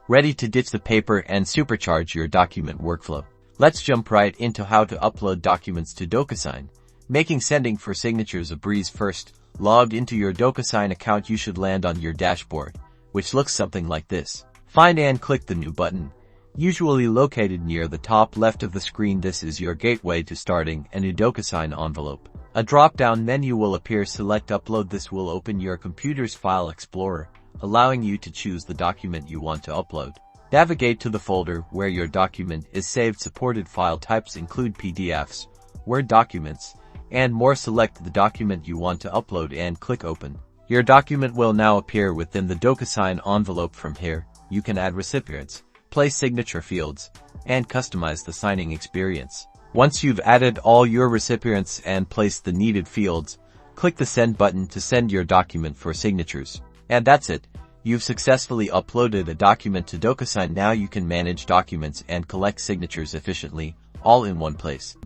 ready to ditch the paper and supercharge your document workflow. Let's jump right into how to upload documents to Docusign, making sending for signatures a breeze. First, logged into your Docusign account, you should land on your dashboard, which looks something like this. Find and click the New button, usually located near the top left of the screen. This is your gateway to starting a new Docusign envelope. A drop-down menu will appear. Select Upload. This will open your computer's file explorer, allowing you to choose the document you want to upload. Navigate to the folder where your document is saved. Supported file types include PDFs, Word documents, and more. Select the document you want to upload and click Open. Your document will now appear within the Docusign envelope. From here, you can add recipients, place signature fields, and customize the signing experience. Once you've added all your recipients and placed the needed fields, click the Send button to send your document for signatures. And that's it. You've successfully uploaded a document to Docusign. Now you can manage documents and collect signatures efficiently, all in one place.